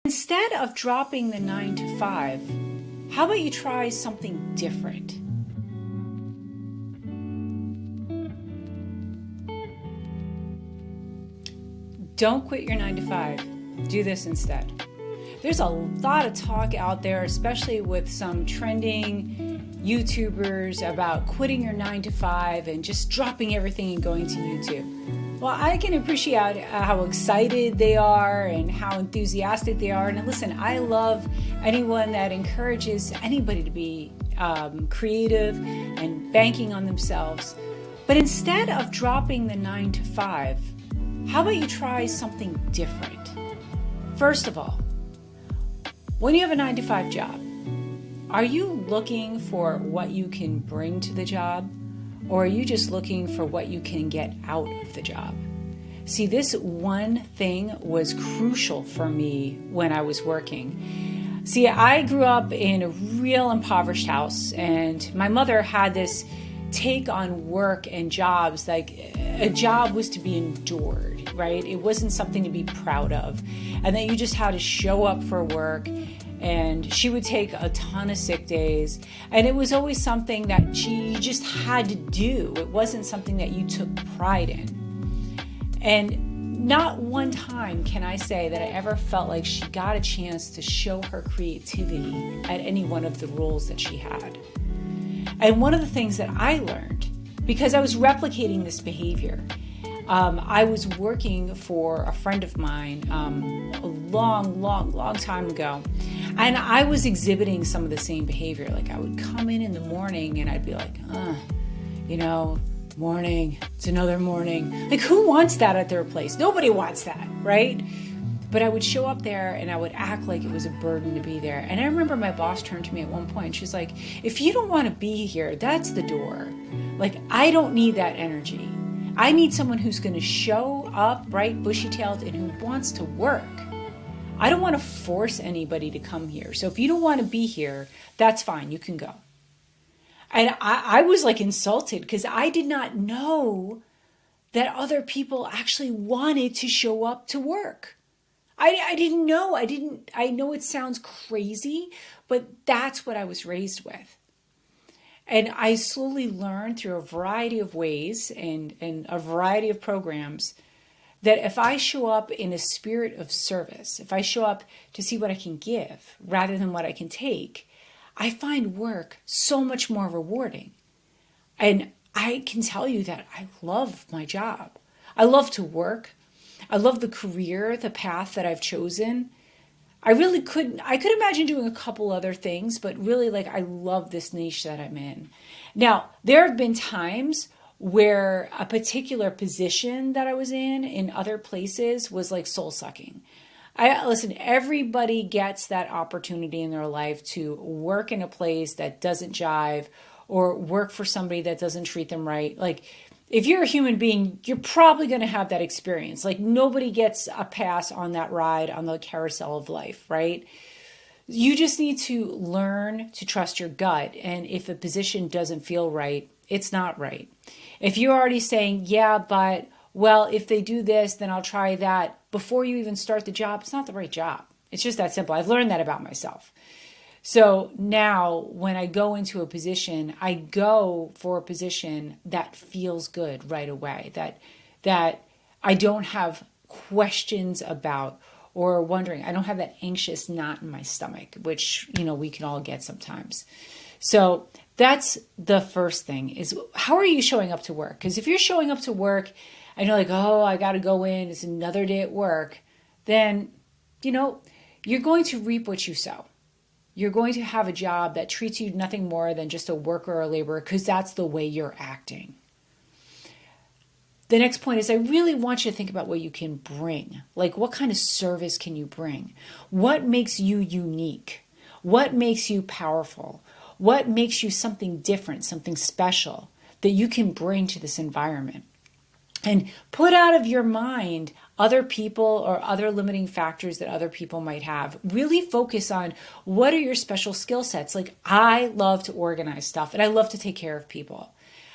Instead of dropping the 9 to 5, how about you try something different? Don't quit your 9 to 5. Do this instead. There's a lot of talk out there, especially with some trending YouTubers, about quitting your 9 to 5 and just dropping everything and going to YouTube. Well, I can appreciate how excited they are and how enthusiastic they are. And listen, I love anyone that encourages anybody to be creative and banking on themselves. But instead of dropping the 9 to 5, how about you try something different? First of all, when you have a 9 to 5 job, are you looking for what you can bring to the job, or are you just looking for what you can get out of the job? See, this one thing was crucial for me when I was working. See, I grew up in a real impoverished house, and my mother had this take on work and jobs like a job was to be endured, right? It wasn't something to be proud of, and that you just had to show up for work. And she would take a ton of sick days, and it was always something that she just had to do. It wasn't something that you took pride in. And not one time can I say that I ever felt like she got a chance to show her creativity at any one of the roles that she had. And one of the things that I learned, because I was replicating this behavior, I was working for a friend of mine a long time ago, and I was exhibiting some of the same behavior. Like I would come in the morning and I'd be like, morning, it's another morning. Like who wants that at their place? Nobody wants that, right? But I would show up there and I would act like it was a burden to be there. And I remember my boss turned to me at one point and she's like, if you don't want to be here, that's the door. Like, I don't need that energy. I need someone who's going to show up bright, bushy-tailed, and who wants to work. I don't want to force anybody to come here. So if you don't want to be here, that's fine. You can go. And I was like insulted because I did not know that other people actually wanted to show up to work. I didn't know. I know it sounds crazy, but that's what I was raised with. And I slowly learned through a variety of ways and a variety of programs that if I show up in a spirit of service, if I show up to see what I can give rather than what I can take, I find work so much more rewarding. And I can tell you that I love my job. I love to work. I love the career, the path that I've chosen. I could imagine doing a couple other things, but really I love this niche that I'm in. Now, there have been times where a particular position that I was in other places was like soul sucking. Listen, everybody gets that opportunity in their life to work in a place that doesn't jive or work for somebody that doesn't treat them right. Like, if you're a human being, you're probably going to have that experience. Like nobody gets a pass on that ride on the carousel of life, right? You just need to learn to trust your gut. And if a position doesn't feel right, it's not right. If you're already saying, yeah, but well, if they do this, then I'll try that before you even start the job, it's not the right job. It's just that simple. I've learned that about myself. So now when I go into a position, I go for a position that feels good right away, that I don't have questions about or wondering. I don't have that anxious knot in my stomach, which, we can all get sometimes. So that's the first thing is, how are you showing up to work? Because if you're showing up to work and you're like, oh, I got to go in, it's another day at work, then, you're going to reap what you sow. You're going to have a job that treats you nothing more than just a worker or a laborer because that's the way you're acting. The next point is I really want you to think about what you can bring. Like what kind of service can you bring? What makes you unique? What makes you powerful? What makes you something different, something special that you can bring to this environment? And put out of your mind other people or other limiting factors that other people might have. Really focus on what are your special skill sets. Like I love to organize stuff and I love to take care of people.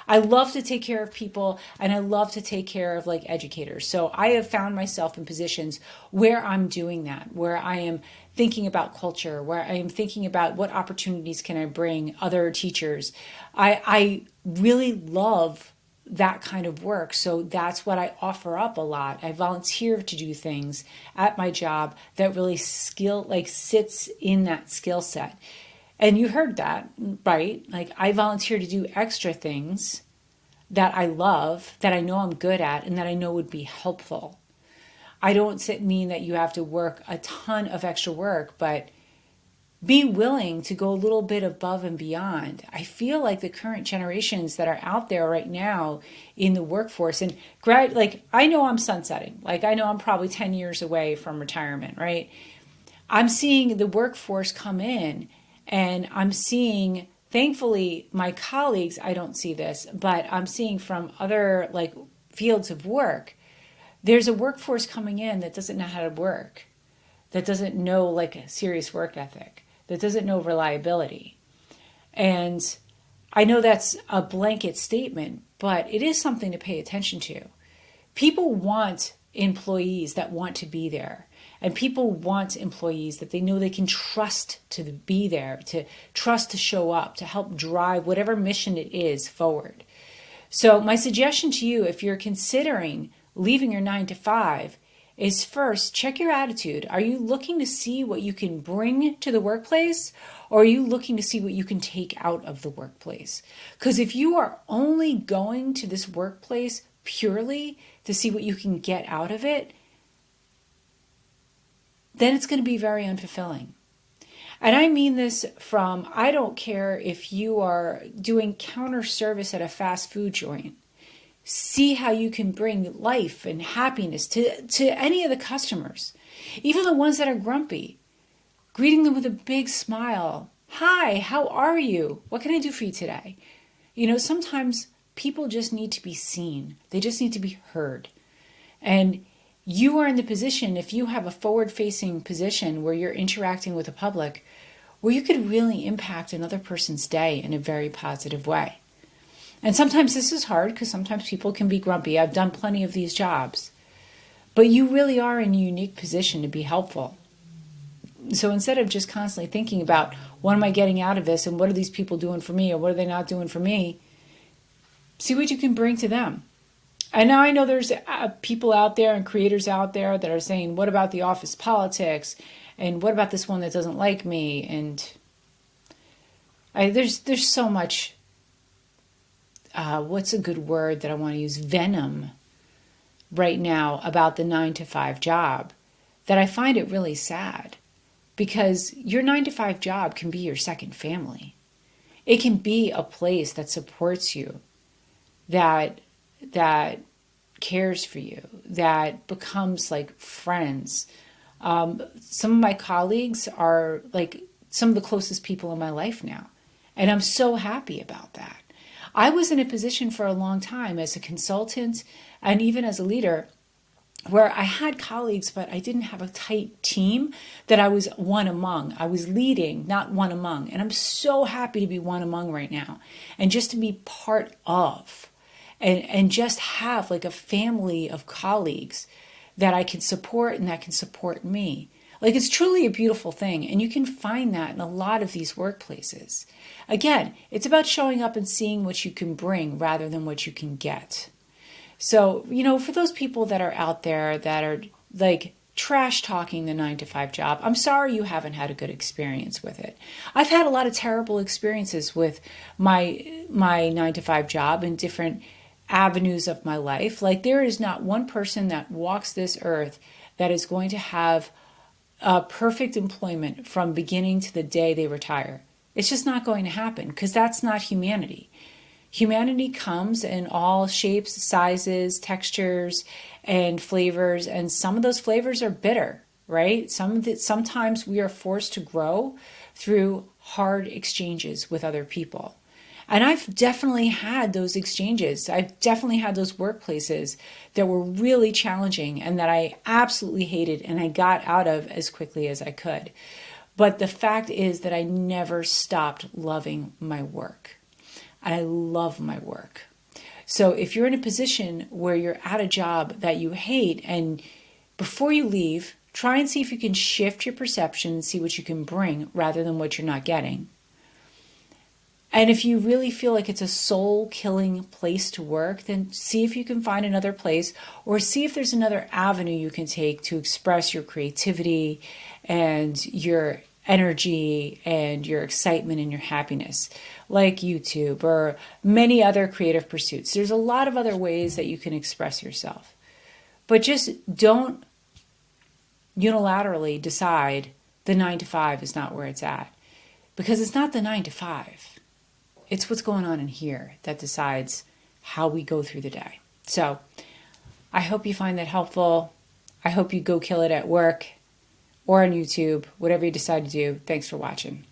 I love to take care of people, and I love to take care of like educators. So I have found myself in positions where I'm doing that, where I am thinking about culture, where I am thinking about what opportunities can I bring other teachers. I really love that kind of work. So that's what I offer up a lot. I volunteer to do things at my job that really sits in that skill set. And you heard that, right? Like I volunteer to do extra things that I love, that I know I'm good at, and that I know would be helpful. I don't mean that you have to work a ton of extra work, but be willing to go a little bit above and beyond. I feel like the current generations that are out there right now in the workforce and I know I'm sunsetting. Like I know I'm probably 10 years away from retirement, right? I'm seeing the workforce come in, and I'm seeing, thankfully, my colleagues, I don't see this, but I'm seeing from other like fields of work, there's a workforce coming in that doesn't know how to work, that doesn't know like a serious work ethic, that doesn't know reliability. And I know that's a blanket statement, but it is something to pay attention to. People want employees that want to be there. And people want employees that they know they can trust to be there, to trust to show up, to help drive whatever mission it is forward. So my suggestion to you, if you're considering leaving your 9 to 5, is first check your attitude. Are you looking to see what you can bring to the workplace, or are you looking to see what you can take out of the workplace? Because if you are only going to this workplace purely to see what you can get out of it, then it's going to be very unfulfilling. And I mean this from, I don't care if you are doing counter service at a fast food joint. See how you can bring life and happiness to any of the customers, even the ones that are grumpy. Greeting them with a big smile. Hi, how are you? What can I do for you today? You know, sometimes people just need to be seen. They just need to be heard. And you are in the position, if you have a forward-facing position where you're interacting with the public, where you could really impact another person's day in a very positive way. And sometimes this is hard because sometimes people can be grumpy. I've done plenty of these jobs. But you really are in a unique position to be helpful. So instead of just constantly thinking about what am I getting out of this and what are these people doing for me or what are they not doing for me, see what you can bring to them. And now I know there's people out there and creators out there that are saying, what about the office politics? And what about this one that doesn't like me? And there's so much, what's a good word that I want to use? Venom right now about the 9 to 5 job that I find it really sad, because your 9 to 5 job can be your second family. It can be a place that supports you, that cares for you, that becomes like friends. Some of my colleagues are like some of the closest people in my life now. And I'm so happy about that. I was in a position for a long time as a consultant and even as a leader where I had colleagues, but I didn't have a tight team that I was one among. I was leading, not one among. And I'm so happy to be one among right now and just to be part of. And just have like a family of colleagues that I can support and that can support me. Like it's truly a beautiful thing. And you can find that in a lot of these workplaces. Again, it's about showing up and seeing what you can bring rather than what you can get. So, you know, for those people that are out there that are like trash talking the 9 to 5 job, I'm sorry you haven't had a good experience with it. I've had a lot of terrible experiences with my 9 to 5 job in different avenues of my life. Like there is not one person that walks this earth that is going to have a perfect employment from beginning to the day they retire. It's just not going to happen because that's not humanity. Humanity comes in all shapes, sizes, textures, and flavors, and some of those flavors are bitter, right? Sometimes we are forced to grow through hard exchanges with other people. And I've definitely had those exchanges. I've definitely had those workplaces that were really challenging and that I absolutely hated and I got out of as quickly as I could. But the fact is that I never stopped loving my work. And I love my work. So if you're in a position where you're at a job that you hate, and before you leave, try and see if you can shift your perception and see what you can bring rather than what you're not getting. And if you really feel like it's a soul-killing place to work, then see if you can find another place, or see if there's another avenue you can take to express your creativity and your energy and your excitement and your happiness, like YouTube or many other creative pursuits. There's a lot of other ways that you can express yourself. But just don't unilaterally decide the 9 to 5 is not where it's at. Because it's not the 9 to 5. It's what's going on in here that decides how we go through the day. So I hope you find that helpful. I hope you go kill it at work or on YouTube, whatever you decide to do. Thanks for watching.